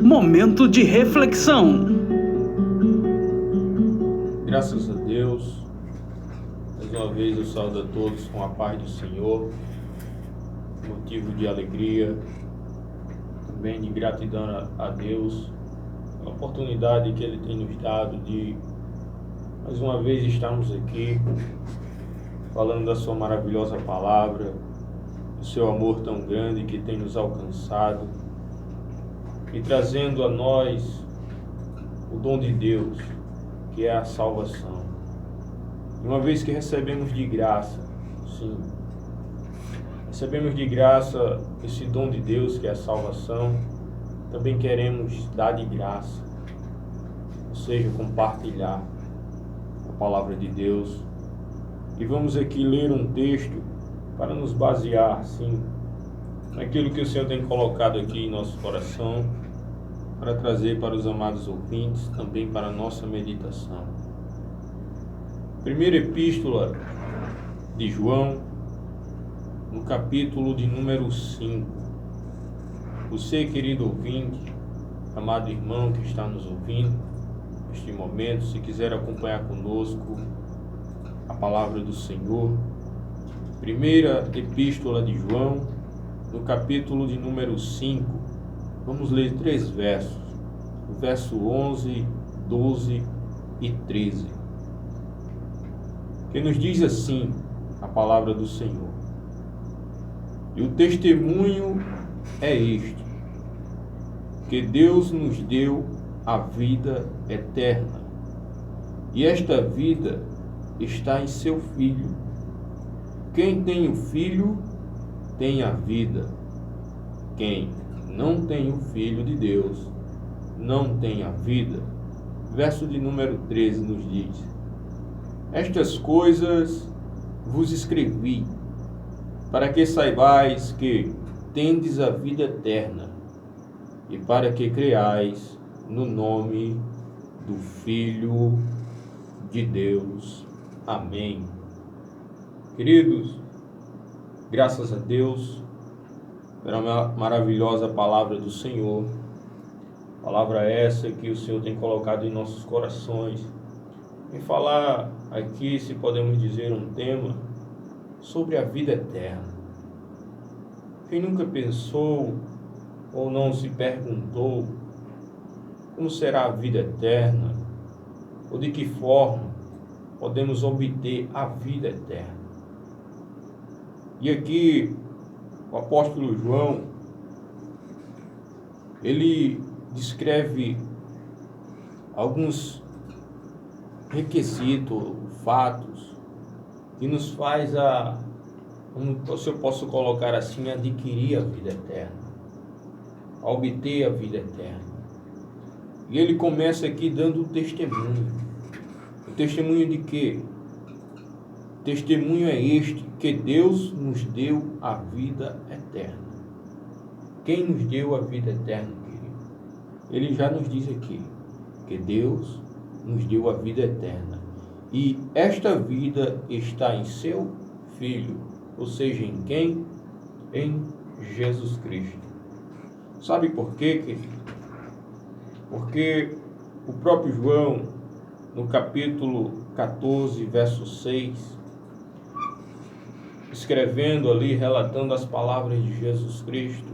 Momento de reflexão. Graças a Deus, mais uma vez eu saúdo a todos com a paz do Senhor, motivo de alegria, também de gratidão a Deus, a oportunidade que Ele tem nos dado de mais uma vez estarmos aqui, falando da Sua maravilhosa palavra, do Seu amor tão grande que tem nos alcançado e trazendo a nós o dom de Deus, que é a salvação. E uma vez que recebemos de graça, sim, recebemos de graça esse dom de Deus, que é a salvação, também queremos dar de graça, ou seja, compartilhar a palavra de Deus. E vamos aqui ler um texto para nos basear, sim, naquilo que o Senhor tem colocado aqui em nosso coração, para trazer para os amados ouvintes, também para a nossa meditação. Primeira epístola de João, no capítulo de número 5. Você, querido ouvinte, amado irmão que está nos ouvindo neste momento, se quiser acompanhar conosco a palavra do Senhor, primeira epístola de João, no capítulo de número 5, vamos ler 3 versos, o verso 11, 12 e 13, que nos diz assim a palavra do Senhor: E o testemunho é este, que Deus nos deu a vida eterna, e esta vida está em seu Filho. Quem tem o Filho tem a vida. Quem não tem o Filho de Deus não tem a vida. Verso de número 13 nos diz: Estas coisas vos escrevi, para que saibais que tendes a vida eterna, e para que creais no nome do Filho de Deus. Amém. Queridos, graças a Deus pela maravilhosa palavra do Senhor, palavra essa que o Senhor tem colocado em nossos corações, em falar aqui, se podemos dizer, um tema sobre a vida eterna. Quem nunca pensou ou não se perguntou como será a vida eterna, ou de que forma podemos obter a vida eterna? E aqui o apóstolo João, ele descreve alguns requisitos, fatos, que nos faz se eu posso colocar assim, adquirir a vida eterna, a obter a vida eterna. E ele começa aqui dando o testemunho. O testemunho de quê? O testemunho é este, que Deus nos deu a vida eterna. Quem nos deu a vida eterna, querido? Ele já nos diz aqui, que Deus nos deu a vida eterna. E esta vida está em seu Filho, ou seja, em quem? Em Jesus Cristo. Sabe por quê, querido? Porque o próprio João, no capítulo 14, verso 6, escrevendo ali, relatando as palavras de Jesus Cristo,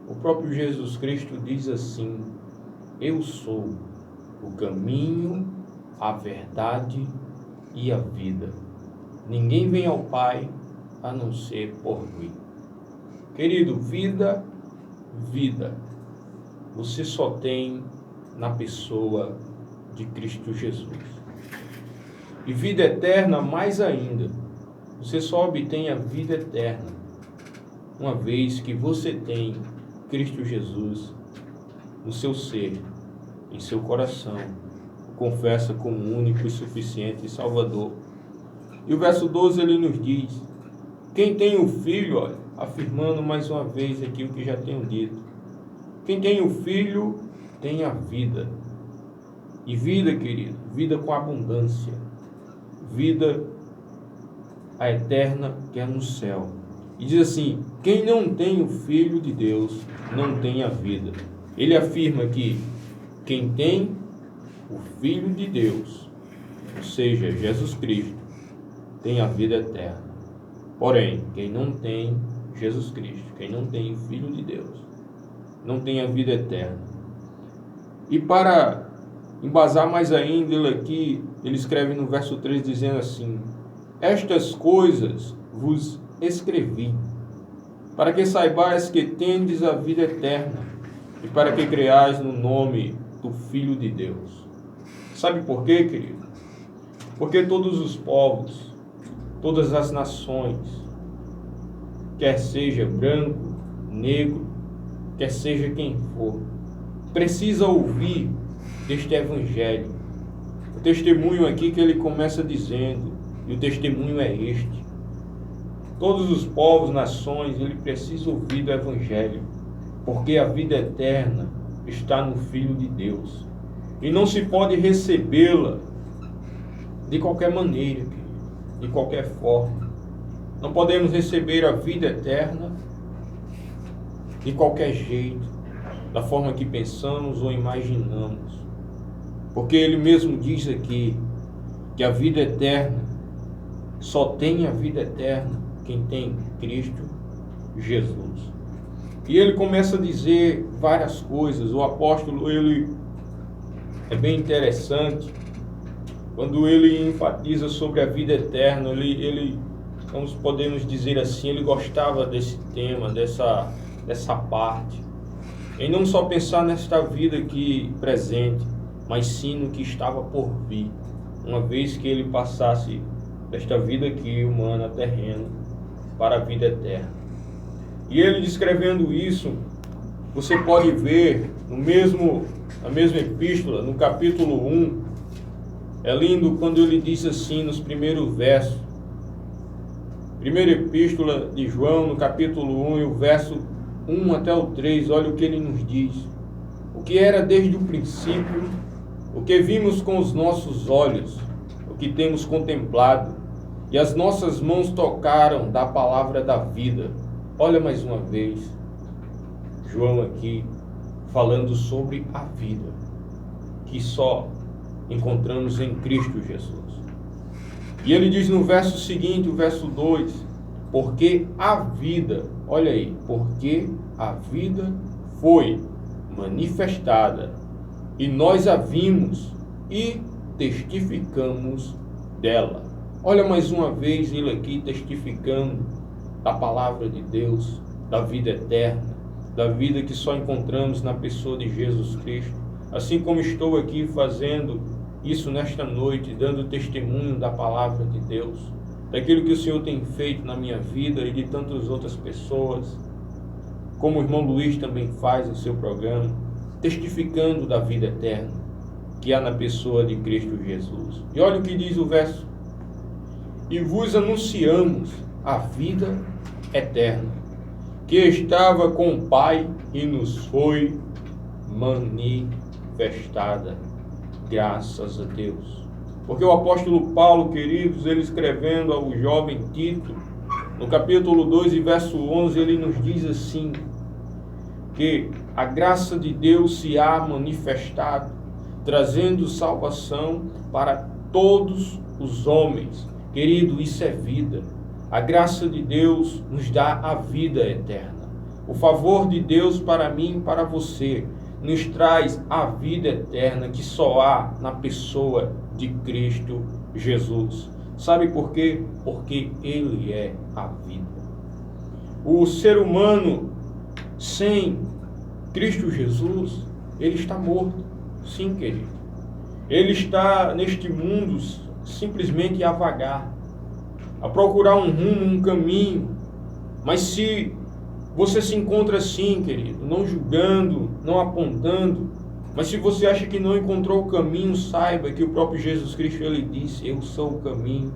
o próprio Jesus Cristo diz assim: Eu sou o caminho, a verdade e a vida. Ninguém vem ao Pai a não ser por mim. Querido, vida, você só tem na pessoa de Cristo Jesus. E vida eterna, mais ainda, você só obtém a vida eterna uma vez que você tem Cristo Jesus no seu ser, em seu coração, o confessa como único e suficiente Salvador. E o verso 12 ele nos diz: quem tem o Filho, olha, afirmando mais uma vez aqui o que já tenho dito, quem tem o Filho tem a vida. E vida, querido, vida com abundância, vida a eterna que é no céu. E diz assim: quem não tem o Filho de Deus não tem a vida. ele afirma que quem tem o Filho de Deus, ou seja, Jesus Cristo, tem a vida eterna. Porém, quem não tem Jesus Cristo, quem não tem o Filho de Deus, não tem a vida eterna. E para embasar mais ainda, ele escreve no verso 3 dizendo assim: estas coisas vos escrevi, para que saibais que tendes a vida eterna, e para que creais no nome do Filho de Deus. Sabe por quê, querido? Porque todos os povos, todas as nações, quer seja branco, negro, quer seja quem for, precisa ouvir deste evangelho. O testemunho aqui que ele começa dizendo, e o testemunho é este: todos os povos, nações, ele precisa ouvir do evangelho, porque a vida eterna está no Filho de Deus, e não se pode recebê-la de qualquer maneira, de qualquer forma. Não podemos receber a vida eterna de qualquer jeito, da forma que pensamos ou imaginamos. Porque ele mesmo diz aqui que a vida eterna, só tem a vida eterna quem tem Cristo Jesus. E ele começa a dizer várias coisas. O apóstolo, ele é bem interessante quando ele enfatiza sobre a vida eterna. Ele podemos dizer assim, ele gostava desse tema, dessa parte, em não só pensar nesta vida aqui presente, mas sim no que estava por vir, uma vez que ele passasse desta vida aqui humana, terrena, para a vida eterna. E ele descrevendo isso, você pode ver na mesma epístola, no capítulo 1, é lindo quando ele diz assim nos primeiros versos. Primeira epístola de João, no capítulo 1, e o verso 1 até o 3, olha o que ele nos diz. O que era desde o princípio, o que vimos com os nossos olhos, o que temos contemplado, e as nossas mãos tocaram da palavra da vida. Olha mais uma vez, João aqui, falando sobre a vida, que só encontramos em Cristo Jesus. E ele diz no verso seguinte, o verso 2, porque a vida, olha aí, porque a vida foi manifestada, e nós a vimos e testificamos dela. Olha mais uma vez ele aqui testificando da palavra de Deus, da vida eterna, da vida que só encontramos na pessoa de Jesus Cristo. Assim como estou aqui fazendo isso nesta noite, dando testemunho da palavra de Deus, daquilo que o Senhor tem feito na minha vida e de tantas outras pessoas, como o irmão Luiz também faz no seu programa, testificando da vida eterna que há na pessoa de Cristo Jesus. E olha o que diz o verso: e vos anunciamos a vida eterna, que estava com o Pai e nos foi manifestada. Graças a Deus. Porque o apóstolo Paulo, queridos, ele escrevendo ao jovem Tito, no capítulo 2 e verso 11, ele nos diz assim, que a graça de Deus se há manifestado, trazendo salvação para todos os homens. Querido, isso é vida. A graça de Deus nos dá a vida eterna. O favor de Deus para mim e para você nos traz a vida eterna que só há na pessoa de Cristo Jesus. Sabe por quê? Porque Ele é a vida. O ser humano sem Cristo Jesus, ele está morto. Sim, querido. Ele está neste mundo simplesmente a vagar, a procurar um rumo, um caminho. Mas se você se encontra assim, querido, não julgando, não apontando, mas se você acha que não encontrou o caminho, saiba que o próprio Jesus Cristo, ele disse, eu sou o caminho.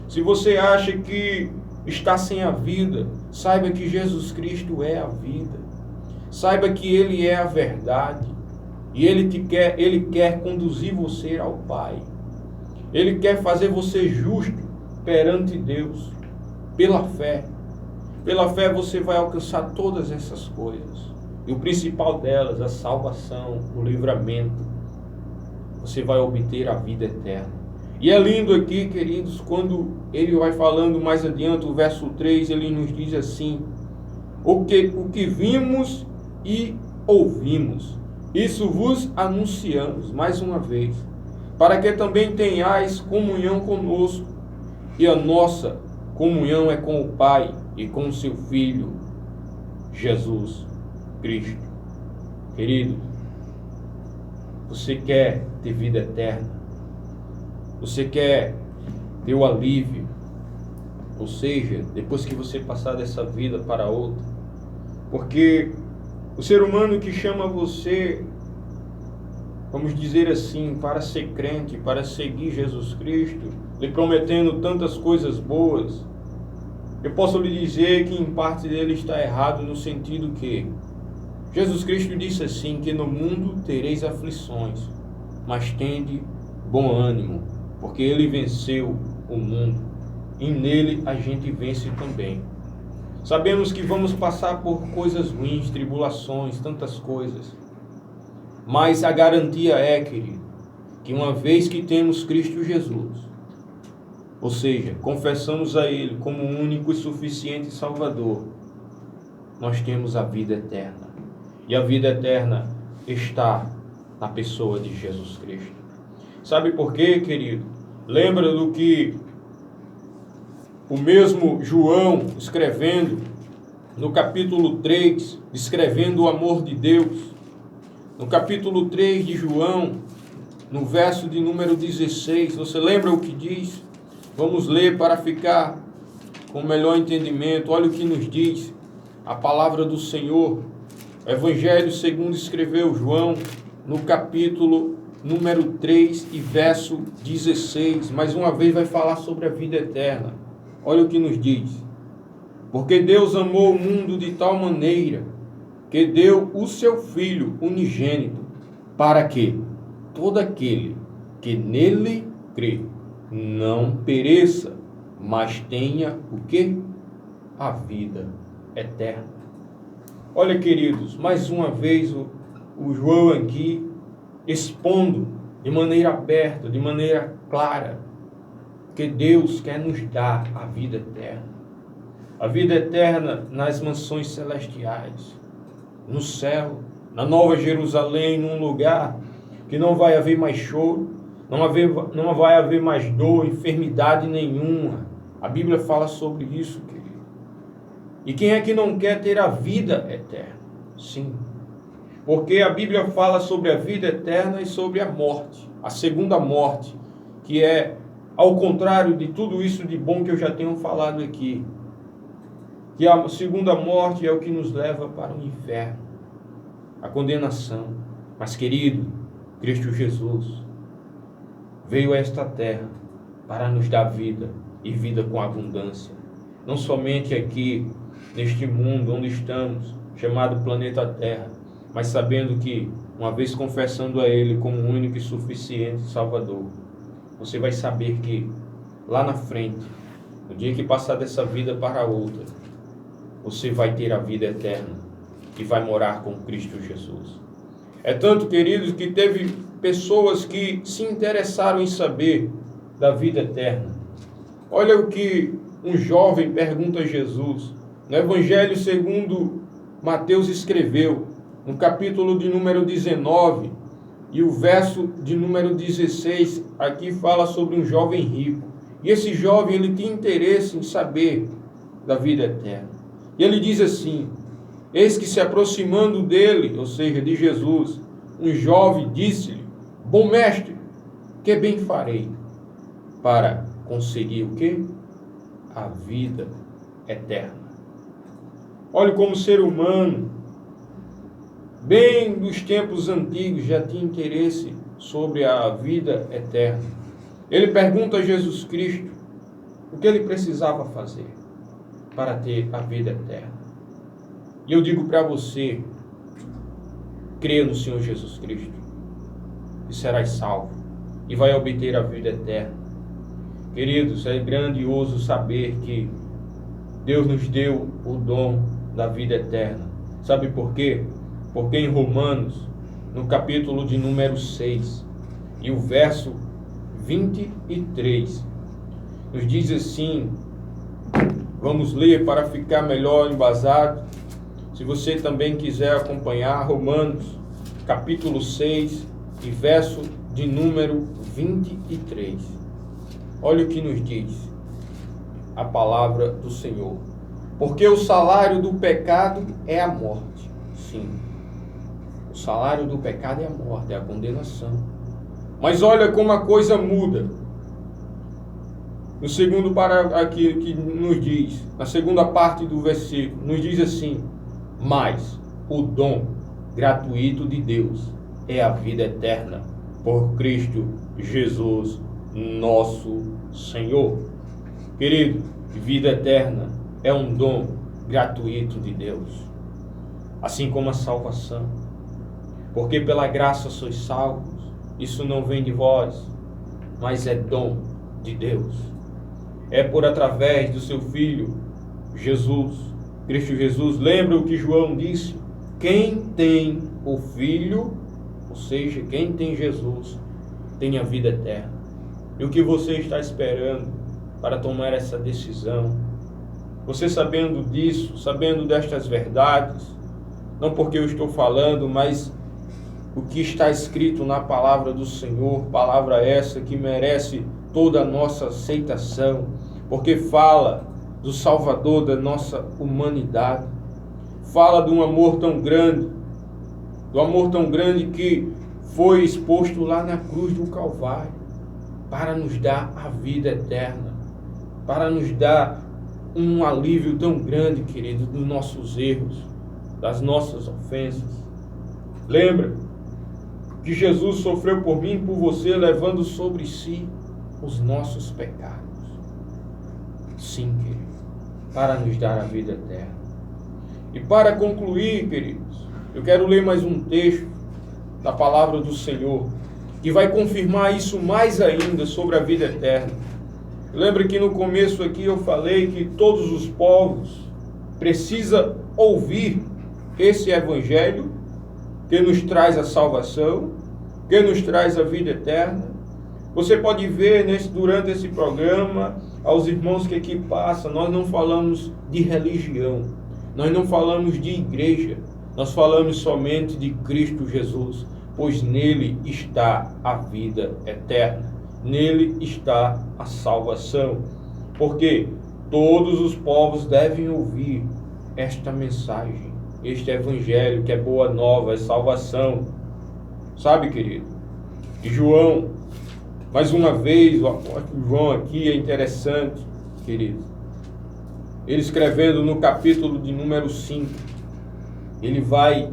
Se você acha que está sem a vida, saiba que Jesus Cristo é a vida. Saiba que Ele é a verdade. E Ele quer conduzir você ao Pai. Ele quer fazer você justo perante Deus, pela fé. Pela fé você vai alcançar todas essas coisas. E o principal delas, a salvação, o livramento. Você vai obter a vida eterna. E é lindo aqui, queridos, quando ele vai falando mais adiante, o verso 3, ele nos diz assim: o que vimos e ouvimos, isso vos anunciamos, mais uma vez, para que também tenhais comunhão conosco. E a nossa comunhão é com o Pai e com o seu Filho, Jesus Cristo. Querido, você quer ter vida eterna? Você quer ter o alívio? Ou seja, depois que você passar dessa vida para outra? Porque o ser humano que chama você, vamos dizer assim, para ser crente, para seguir Jesus Cristo, lhe prometendo tantas coisas boas, eu posso lhe dizer que em parte dele está errado, no sentido que Jesus Cristo disse assim, que no mundo tereis aflições, mas tende bom ânimo, porque ele venceu o mundo, e nele a gente vence também. Sabemos que vamos passar por coisas ruins, tribulações, tantas coisas, mas a garantia é, querido, que uma vez que temos Cristo Jesus, ou seja, confessamos a Ele como o único e suficiente Salvador, nós temos a vida eterna. E a vida eterna está na pessoa de Jesus Cristo. Sabe por quê, querido? Lembra do que o mesmo João, escrevendo no capítulo 3, descrevendo o amor de Deus, no capítulo 3 de João, no verso de número 16, você lembra o que diz? Vamos ler para ficar com melhor entendimento. Olha o que nos diz a palavra do Senhor. Evangelho segundo escreveu João, no capítulo número 3 e verso 16. Mais uma vez vai falar sobre a vida eterna. Olha o que nos diz. Porque Deus amou o mundo de tal maneira que deu o seu Filho unigênito, para que todo aquele que nele crê não pereça, mas tenha o quê? A vida eterna. Olha, queridos, mais uma vez o João aqui expondo de maneira aberta, de maneira clara, que Deus quer nos dar a vida eterna. A vida eterna nas mansões celestiais, no céu, na Nova Jerusalém, num lugar que não vai haver mais choro, não vai haver mais dor, enfermidade nenhuma. A Bíblia fala sobre isso, querido. E quem é que não quer ter a vida eterna? Sim. Porque a Bíblia fala sobre a vida eterna e sobre a morte, a segunda morte, que é ao contrário de tudo isso de bom que eu já tenho falado aqui. Que a segunda morte é o que nos leva para o inferno, a condenação. Mas, querido, Cristo Jesus veio a esta terra para nos dar vida, e vida com abundância. Não somente aqui, neste mundo onde estamos, chamado planeta Terra, mas sabendo que, uma vez confessando a Ele como o único e suficiente Salvador, você vai saber que, lá na frente, no dia que passar dessa vida para outra, você vai ter a vida eterna e vai morar com Cristo Jesus. É tanto, queridos, que teve pessoas que se interessaram em saber da vida eterna. Olha o que um jovem pergunta a Jesus. No Evangelho segundo Mateus escreveu, no capítulo de número 19, e o verso de número 16, aqui fala sobre um jovem rico. E esse jovem, ele tinha interesse em saber da vida eterna. E ele diz assim: eis que se aproximando dele, ou seja, de Jesus, um jovem disse-lhe: bom mestre, que bem farei para conseguir o quê? A vida eterna. Olha como o ser humano, bem dos tempos antigos, já tinha interesse sobre a vida eterna. Ele pergunta a Jesus Cristo o que ele precisava fazer para ter a vida eterna. E eu digo para você, creia no Senhor Jesus Cristo e serás salvo e vai obter a vida eterna. Queridos, é grandioso saber que Deus nos deu o dom da vida eterna. Sabe por quê? Porque em Romanos, no capítulo de número 6, e o verso 23, nos diz assim, vamos ler para ficar melhor embasado. Se você também quiser acompanhar, Romanos, capítulo 6, e verso de número 23. Olha o que nos diz a palavra do Senhor. Porque o salário do pecado é a morte. Sim, o salário do pecado é a morte, é a condenação. Mas olha como a coisa muda. No segundo parágrafo aqui que nos diz, na segunda parte do versículo, nos diz assim: mas o dom gratuito de Deus é a vida eterna por Cristo Jesus, nosso Senhor. Querido, vida eterna é um dom gratuito de Deus, assim como a salvação. Porque pela graça sois salvos, isso não vem de vós, mas é dom de Deus. É por através do seu Filho, Jesus, Cristo Jesus. Lembra o que João disse? Quem tem o Filho, ou seja, quem tem Jesus, tem a vida eterna. E o que você está esperando para tomar essa decisão? Você sabendo disso, sabendo destas verdades, não porque eu estou falando, mas o que está escrito na palavra do Senhor, palavra essa que merece toda a nossa aceitação, porque fala do Salvador da nossa humanidade, fala de um amor tão grande, do amor tão grande que foi exposto lá na cruz do Calvário, para nos dar a vida eterna, para nos dar um alívio tão grande, querido, dos nossos erros, das nossas ofensas. Lembra que Jesus sofreu por mim e por você, levando sobre si os nossos pecados. Sim, querido, para nos dar a vida eterna. E para concluir, queridos, eu quero ler mais um texto da palavra do Senhor, que vai confirmar isso mais ainda sobre a vida eterna. Lembra que no começo aqui eu falei que todos os povos precisam ouvir esse evangelho que nos traz a salvação, que nos traz a vida eterna. Você pode ver durante esse programa, aos irmãos que aqui passam, nós não falamos de religião, nós não falamos de igreja, nós falamos somente de Cristo Jesus, pois nele está a vida eterna. Nele está a salvação. Porque todos os povos devem ouvir esta mensagem, este evangelho que é boa nova, é salvação. Sabe, querido? E João, mais uma vez, o apóstolo João aqui é interessante, querido. Ele escrevendo no capítulo de número 5, ele vai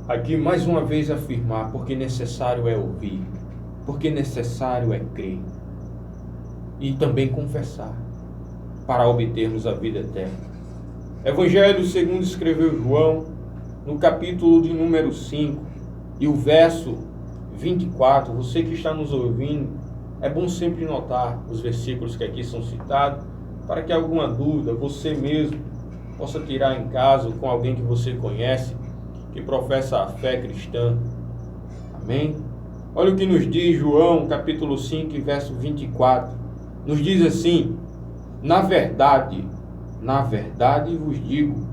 aqui mais uma vez afirmar, porque necessário é ouvir, porque necessário é crer e também confessar para obtermos a vida eterna. Evangelho segundo escreveu João, no capítulo de número 5 e o verso 24, você que está nos ouvindo, é bom sempre notar os versículos que aqui são citados, para que alguma dúvida você mesmo possa tirar em casa com alguém que você conhece, que professa a fé cristã. Amém? Olha o que nos diz João, capítulo 5, verso 24. Nos diz assim: na verdade vos digo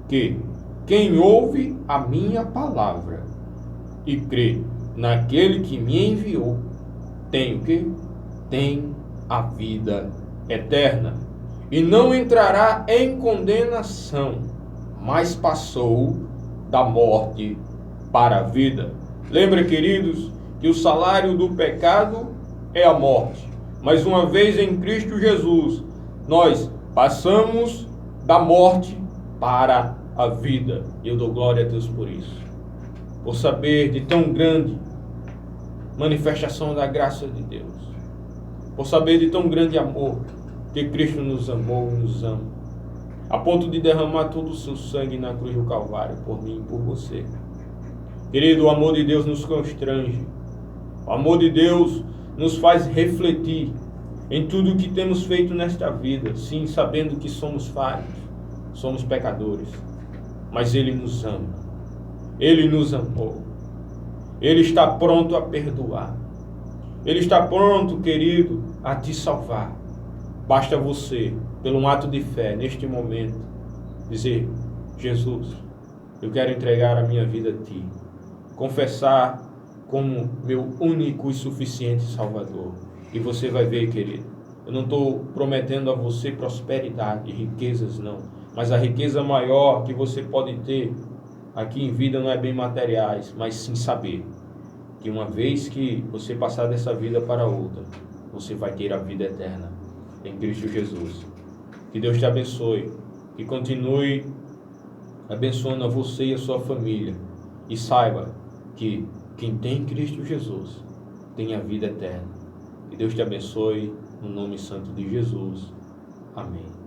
que quem ouve a minha palavra e crê naquele que me enviou, tem o quê? Tem a vida eterna, e não entrará em condenação, mas passou da morte para a vida. Lembra, queridos, que o salário do pecado é a morte, mas uma vez em Cristo Jesus, nós passamos da morte para a vida. E eu dou glória a Deus por isso, por saber de tão grande manifestação da graça de Deus, por saber de tão grande amor que Cristo nos amou e nos ama, a ponto de derramar todo o seu sangue na cruz do Calvário por mim e por você. Querido, o amor de Deus nos constrange, o amor de Deus nos faz refletir em tudo o que temos feito nesta vida, sim, sabendo que somos falhos, somos pecadores, mas Ele nos ama. Ele nos amou. Ele está pronto a perdoar. Ele está pronto, querido, a te salvar. Basta você, pelo um ato de fé, neste momento, dizer: Jesus, eu quero entregar a minha vida a Ti. Confessar como meu único e suficiente Salvador. E você vai ver, querido, eu não estou prometendo a você prosperidade, riquezas, não. Mas a riqueza maior que você pode ter aqui em vida não é bem materiais, mas sim saber que uma vez que você passar dessa vida para outra, você vai ter a vida eterna em Cristo Jesus. Que Deus te abençoe, que continue abençoando a você e a sua família. E saiba que quem tem Cristo Jesus tem a vida eterna. Que Deus te abençoe, no nome santo de Jesus. Amém.